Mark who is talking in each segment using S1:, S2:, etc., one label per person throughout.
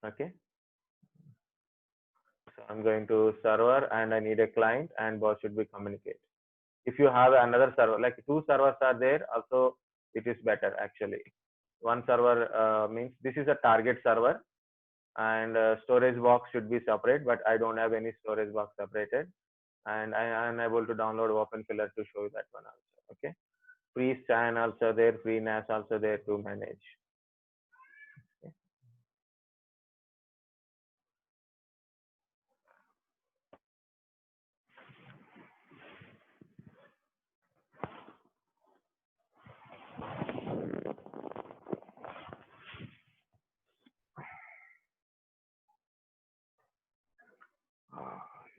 S1: Okay, so I'm going to server and I need a client and both should be communicate. If you have another server, like two servers are there, also it is better actually. One server means this is a target server and storage box should be separate, but I don't have any storage box separated and I am unable to download OpenPillar to show you that one also. Okay, free SAN also there, free NAS also there to manage. Okay.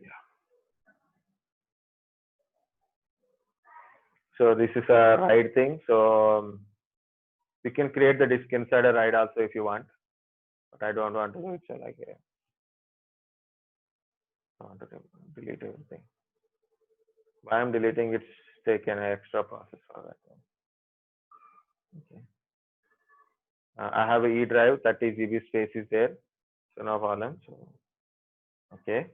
S1: Yeah. So this is a RAID thing. So we can create the disk inside a RAID also if you want, but I don't want to do it. So like I want to delete everything. Why I'm deleting it's taken an extra process for that one. Okay. I have a E drive, 30 GB space is there, so no problem. So okay.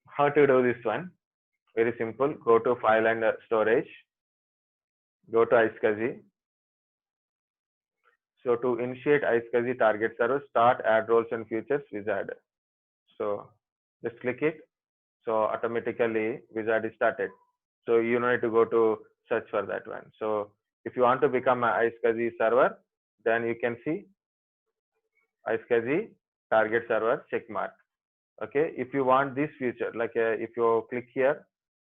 S1: How to do this one? Very simple. Go to file and storage. Go to iSCSI. So to initiate iSCSI target server, start add roles and features wizard. So just click it. So automatically wizard is started. So you don't need to go to search for that one. So if you want to become a iSCSI server, then you can see iSCSI target server check mark. Okay, if you want this feature, like if you click here,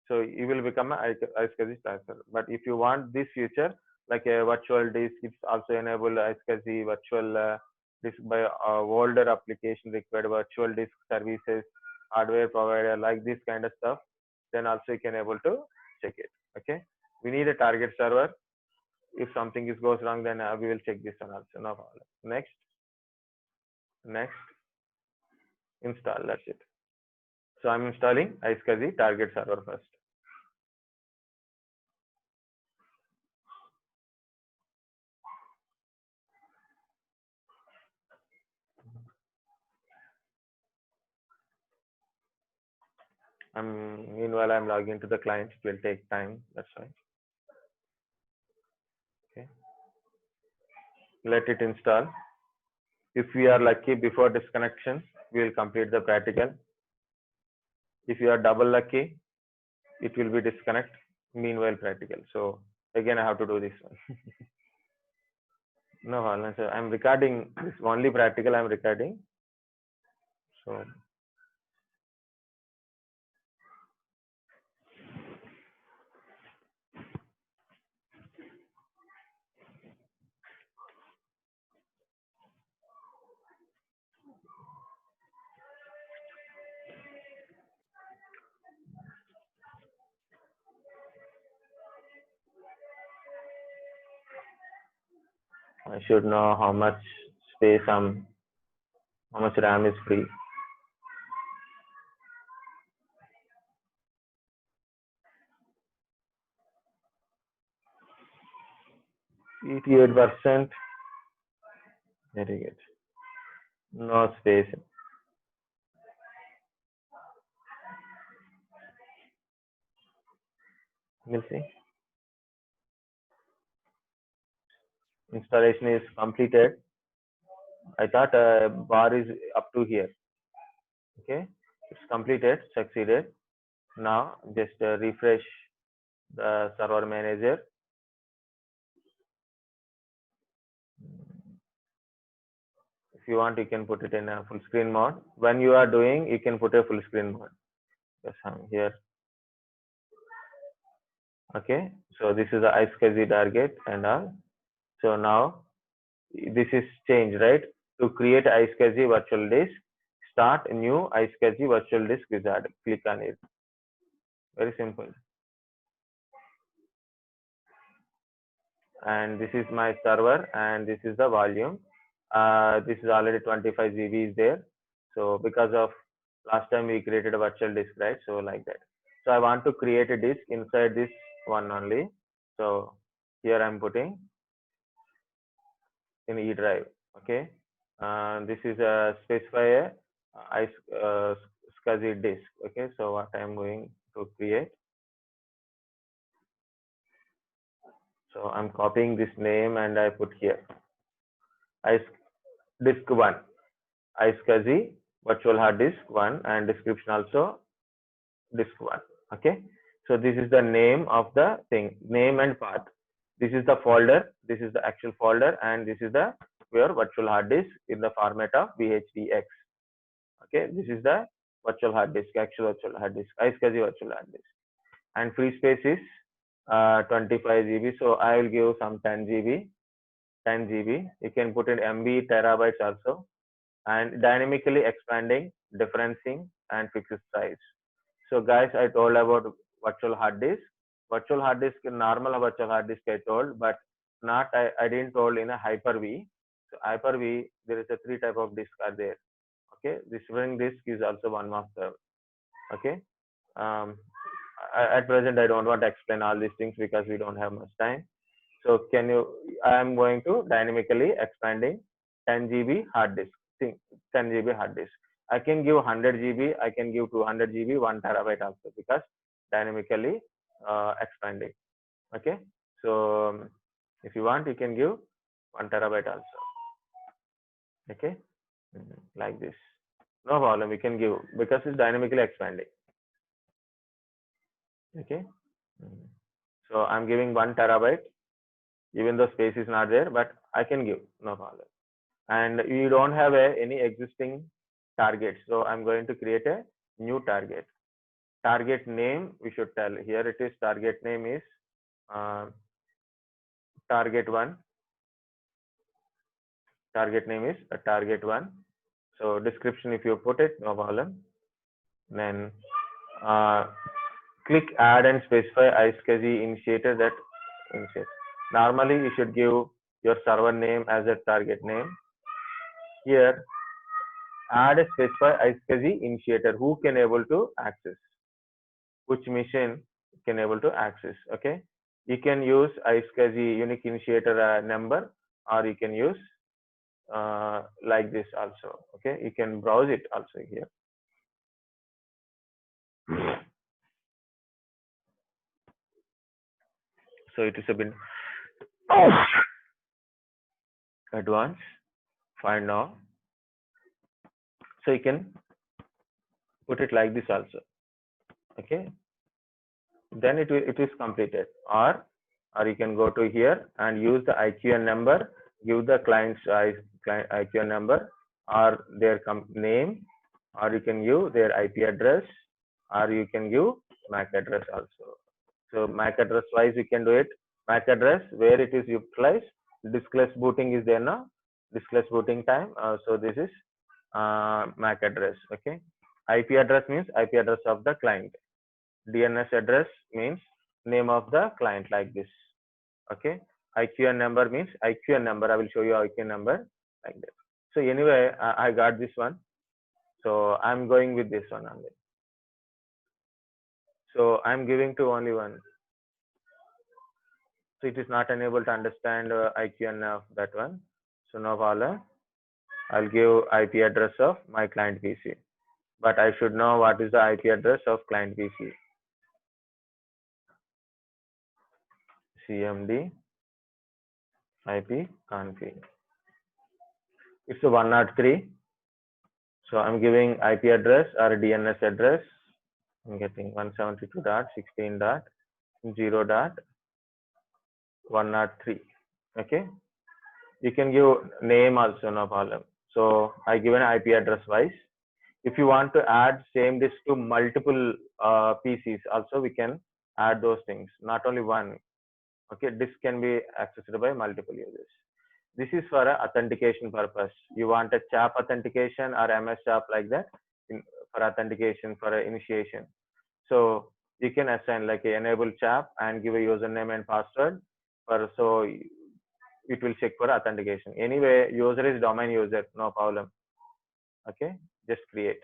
S1: so you will become a iSCSI server. But if you want this feature, like a virtual disk, it's also enable iSCSI virtual disk by older application required virtual disk services, hardware provider, like this kind of stuff. Then also you can able to check it. Okay, we need a target server. If something is goes wrong, then we will check this one also. No problem. Next, install. That's it. So I'm installing iSCSI target server first. Meanwhile I'm logging to the client. It will take time. That's fine. Okay. Let it install. If we are lucky before disconnection, we will complete the practical. If you are double lucky, it will be disconnect. Meanwhile practical. So again I have to do this one. No problem. So I'm recording this only practical I'm recording. So I should know how much space how much RAM is free. 88%. Very good. No space. We'll see. Installation is completed. I thought bar is up to here. Okay, it's completed, succeeded. Now just refresh the server manager. If you want, you can put it in a full screen mode. When you are doing, you can put a full screen mode. Yes, I'm here. Okay, so this is the iSCSI target and all. So now this is changed, right? To create iSCSI virtual disk, start a new iSCSI virtual disk wizard. Click on it. Very simple. And this is my server and this is the volume. This is already 25 GB is there. So because of last time we created a virtual disk, right? So like that. So I want to create a disk inside this one only. So here I'm putting in E drive. Okay. This is a specify a SCSI disk. Okay, so what I am going to create. So I'm copying this name and I put here disk 1, iSCSI virtual hard disk 1, and description also disk 1. Okay, so this is the name of the thing, name and path. This is the folder, this is the actual folder, and this is the your virtual hard disk in the format of VHDX. Okay, this is the virtual hard disk, actual virtual hard disk, iSCSI virtual hard disk, and free space is 25 GB. So I will give some 10 GB. 10 GB. You can put in MB, terabytes also, and dynamically expanding, differencing, and fixed size. So guys, I told about virtual hard disk. Virtual hard disk, normal virtual hard disk I told, but not I didn't told in a Hyper-V. So Hyper-V, there is a 3 type of disk are there. Okay, this ring disk is also one of them. Okay, at present I don't want to explain all these things because we don't have much time. So can you, I am going to dynamically expanding 10 GB hard disk, 10 GB hard disk. I can give 100 GB, I can give 200 GB, 1 terabyte also, because dynamically expanding. Okay, so if you want, you can give 1 terabyte also. Okay, like this. No problem, we can give because it's dynamically expanding. Okay, so I'm giving 1 terabyte, even though space is not there, but I can give, no problem. And you don't have any existing target, so I'm going to create a new target. Target name we should tell here. It is target name is target 1. Target name is target 1. So description, if you put it, no problem. Then click add and specify iSCSI initiator that initiate. Normally you should give your server name as a target name. Here add a specify iSCSI initiator who can able to access, which machine can able to access. Okay, you can use iSCSI unique initiator number, or you can use like this also. Okay, you can browse it also here. So it is a bit advanced. Find now. So you can put it like this also. Okay, then it is completed. Or you can go to here and use the IQN number, give the client's IQN number or their name, or you can give their IP address, or you can give MAC address also. So MAC address wise you can do it. MAC address where it is utilized, diskless booting is there now, diskless booting time. So this is MAC address. Okay, IP address means IP address of the client. DNS address means name of the client, like this. Okay, IQN number means IQN number. I will show you IQN number like that. So anyway, I got this one. So I'm going with this one only. So I'm giving to only one. So it is not unable to understand IQN of that one. So no problem. I'll give IP address of my client PC. But I should know what is the IP address of client PC. CMD IP config. It's a 103. So I'm giving IP address or DNS address. I'm getting 172.16.0.103. Okay. You can give name also, no problem. So I give an IP address wise. If you want to add same disk to multiple PCs, also we can add those things. Not only one. Okay, disk can be accessed by multiple users. This is for a authentication purpose. You want a CHAP authentication or MS CHAP like that for authentication, for initiation. So you can assign like enable CHAP and give a username and password so it will check for authentication. Anyway, user is domain user, no problem. Okay, just create.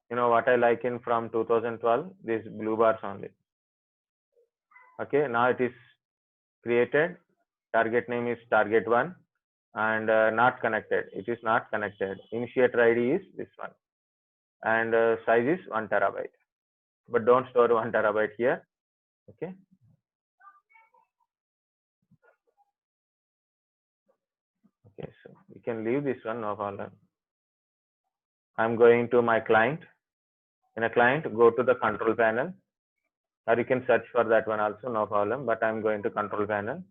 S1: You know what I like in from 2012, these blue bars only. Okay, now it is created. Target name is target 1. and not connected. It is not connected. Initiator ID is this one, and size is 1 terabyte. But don't store 1 terabyte here. Okay. Okay, so we can leave this one, no problem. I'm going to my client. In a client, go to the control panel, or you can search for that one also, no problem. But I'm going to control panel.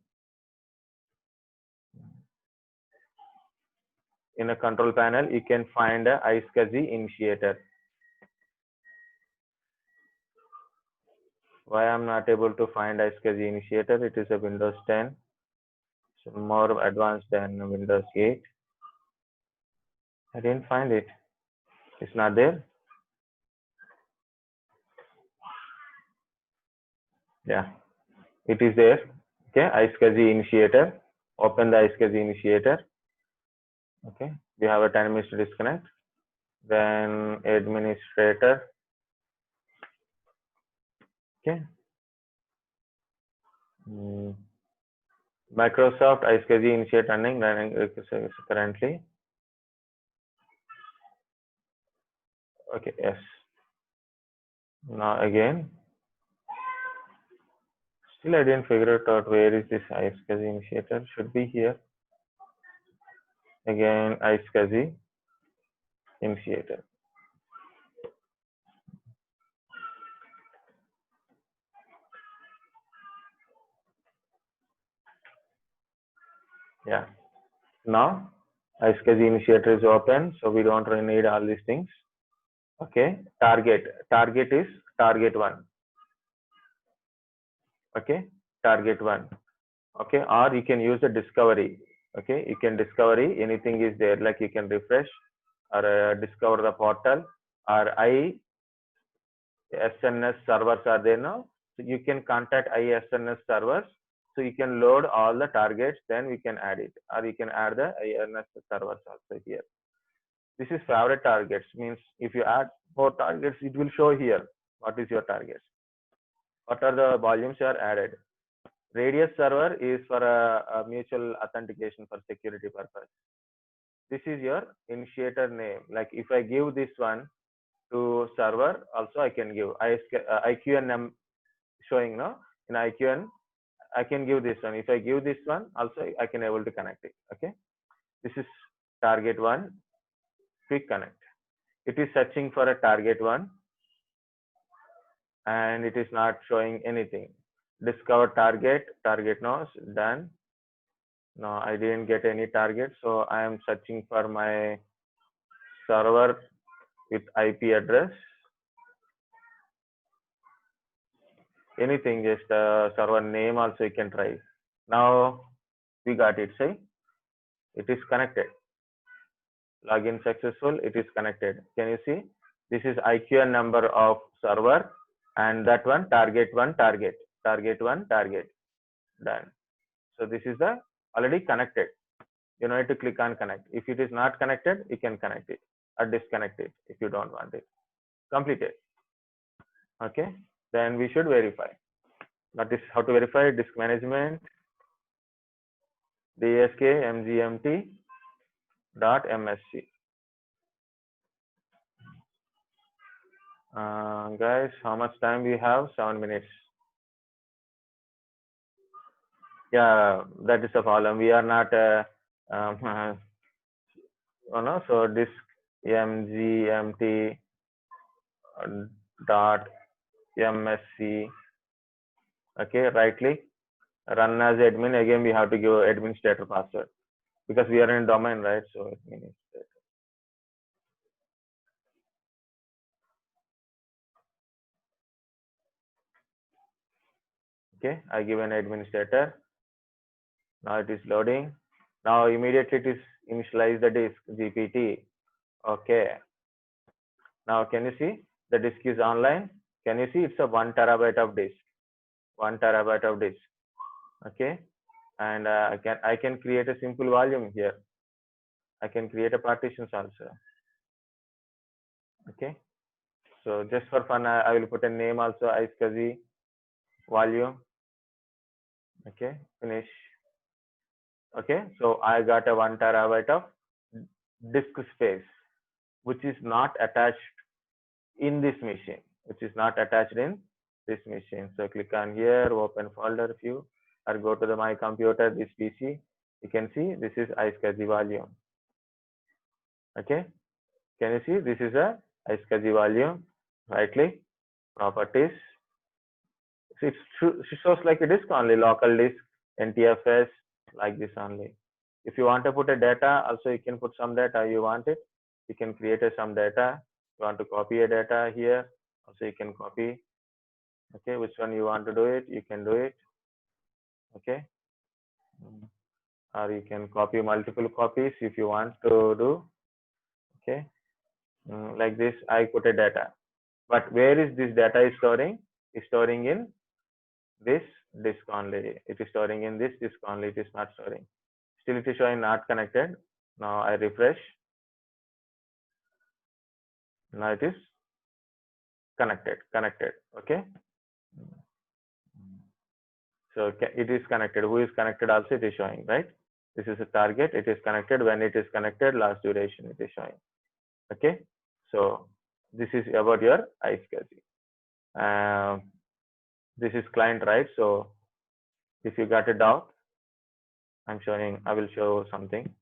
S1: In a control panel, you can find a iSCSI initiator. Why I'm not able to find iSCSI initiator? It is a Windows 10, so more advanced than Windows 8. I didn't find it. It's not there. Yeah, it is there. Okay, iSCSI initiator. Open the iSCSI initiator. Okay, we have a 10 minutes to disconnect. Then administrator. Okay. Microsoft iSCSI initiate running currently. Okay, yes. Now again, still I didn't figure it out where is this iSCSI initiator. Should be here. Again, iSCSI initiator. Yeah. Now iSCSI initiator is open, so we don't really need all these things. Okay. Target is target 1. Okay. Target 1. Okay. Or you can use the discovery. Okay. You can discovery anything is there, like you can refresh or discover the portal, or SNS servers are there now. So you can contact ISNS servers. So you can load all the targets, then we can add it, or you can add the ISNS servers also here. This is favorite targets, means if you add more targets, it will show here what is your targets, what are the volumes you are added. Radius server is for a mutual authentication for security purpose. This is your initiator name. Like if I give this one to server, also I can give IQN showing now in IQN. I can give this one. If I give this one, also I can able to connect it. Okay, this is target 1. Quick connect. It is searching for a target 1, and it is not showing anything. Discover target. Target now done. No, I didn't get any target, so I am searching for my server with IP address. Anything, just server name also you can try. Now we got it. See, it is connected. Login successful. It is connected. Can you see? This is IQN number of server, and that one target 1 target. Target 1 target. Done. So this is the already connected. You need to click on connect. If it is not connected, you can connect it or disconnect it if you don't want it. Completed. Okay. Then we should verify. That is how to verify disk management. DSK mgmt.msc. Guys, how much time we have? 7 minutes. Yeah, that is a problem. We are not no, so disk mgmt dot msc. Okay, right click, run as admin. Again we have to give administrator password because we are in domain, right? So administrator. Okay, I give an administrator. Now it is loading. Now immediately it is initialize the disk GPT. Okay. Now can you see the disk is online? Can you see it's a 1 terabyte of disk? 1 terabyte of disk. Okay. And I can create a simple volume here. I can create a partitions also. Okay. So just for fun, I will put a name also, iSCSI volume. Okay. Finish. Okay, so I got a 1 terabyte of disk space, which is not attached in this machine, which is not attached in this machine. So click on here, open folder view, or go to my computer, this PC. You can see this is iSCSI volume. Okay, can you see this is a iSCSI volume? Right click, properties. So it shows like a disk only, local disk, NTFS, like this only. If you want to put a data, also you can put some data you want it. You can create some data. You want to copy a data here, also you can copy. Okay, which one you want to do it, you can do it. Okay, or you can copy multiple copies if you want to do. Okay, like this, I put a data. But where is this data is storing? Is storing in this disk only. It is storing in this disk only. It is not storing. Still it is showing not connected. Now I refresh. Now it is connected. Okay. So it is connected. Who is connected also it is showing, right? This is a target. It is connected. When it is connected, last duration it is showing. Okay. So this is about your iSCSI. This is client, right? So if you got a doubt, I will show something.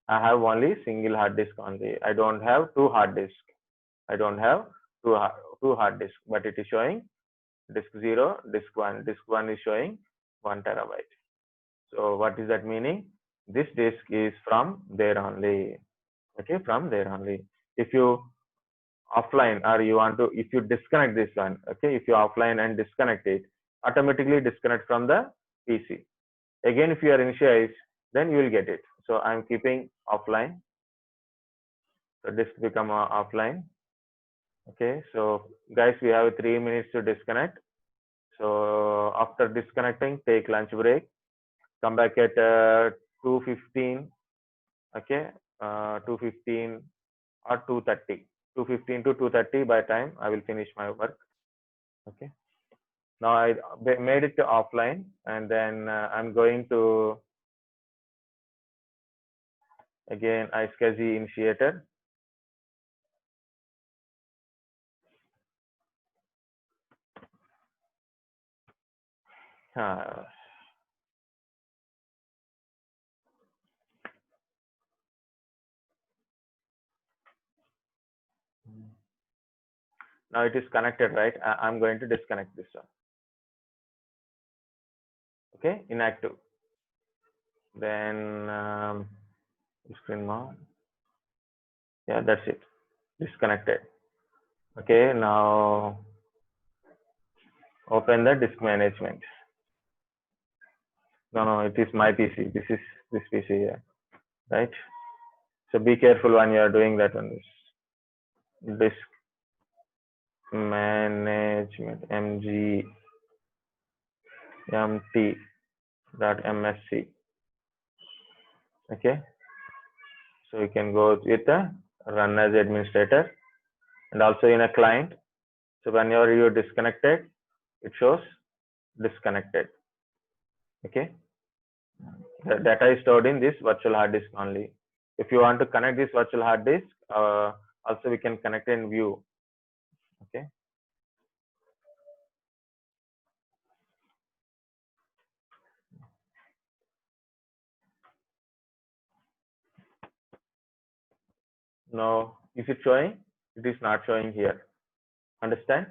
S1: I have only single hard disk only. I don't have two hard disk. I don't have two hard disk, but it is showing disk 0, disk 1. Disk 1 is showing 1 terabyte. So what is that meaning? This disk is from there only. Okay, from there only. If you offline or you want to, if you disconnect this one, okay, if you offline and disconnect it, automatically disconnect from the PC. Again, if you are initialized, then you will get it. So I'm keeping offline. So disk become offline. Okay, so guys, we have 3 minutes to disconnect. So after disconnecting, take lunch break. Come back at 2:15. Okay, 2:15 or 2:30. 2:15 to 2:30 by time I will finish my work. Okay. Now I made it to offline, and then I'm going to again iSCSI initiator. Now it is connected, right? I'm going to disconnect this one. Okay, inactive. Then screen mount. Yeah, that's it. Disconnected. Okay, now open the disk management. No, it is my PC. This is this PC here, right? So be careful when you are doing that one. Disk management mgmt.msc. Okay, so you can go with the run as administrator and also in a client. So whenever you're disconnected, it shows disconnected. Okay, the data is stored in this virtual hard disk only. If you want to connect this virtual hard disk, also we can connect in view. Okay. Now, is it showing? It is not showing here. Understand?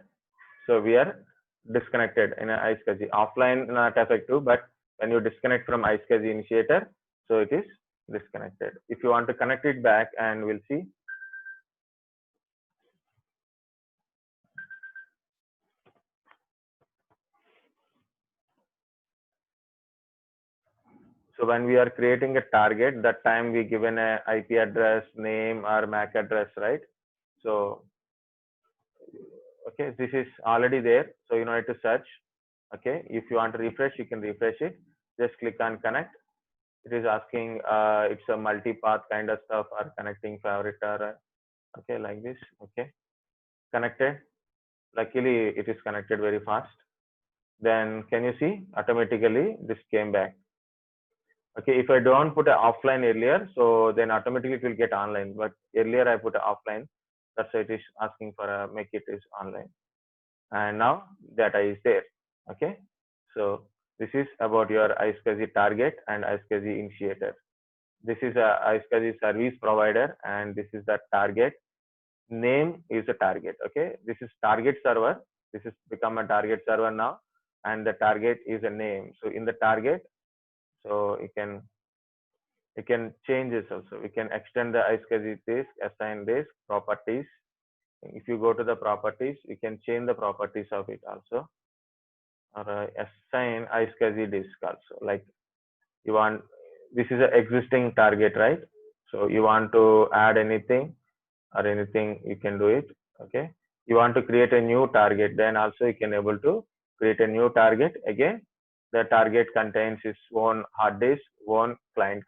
S1: So we are disconnected in iSCSI. Offline not effective, but when you disconnect from iSCSI initiator, so it is disconnected. If you want to connect it back, and we'll see. So when we are creating a target, that time we given a IP address, name, or MAC address, right? So okay, this is already there. So you need to search. Okay, if you want to refresh, you can refresh it. Just click on connect. It is asking it's a multi-path kind of stuff or connecting favorite or okay, like this. Okay, connected. Luckily it is connected very fast. Then can you see automatically this came back. Okay, if I don't put a offline earlier, so then automatically it will get online. But earlier I put a offline. That's why it is asking for a make it is online. And now data is there. Okay, so this is about your iSCSI target and iSCSI initiator. This is a iSCSI service provider, and this is the target. Name is a target. Okay, this is target server. This is become a target server now, and the target is a name. So in the target, so you can change this also. We can extend the iSCSI disk, assign disk, properties. If you go to the properties, you can change the properties of it also, or assign iSCSI disk also. Like you want, this is an existing target, right? So you want to add anything or anything, you can do it. Okay. You want to create a new target, then also you can able to create a new target. Again, the target contains its own hard disk, own client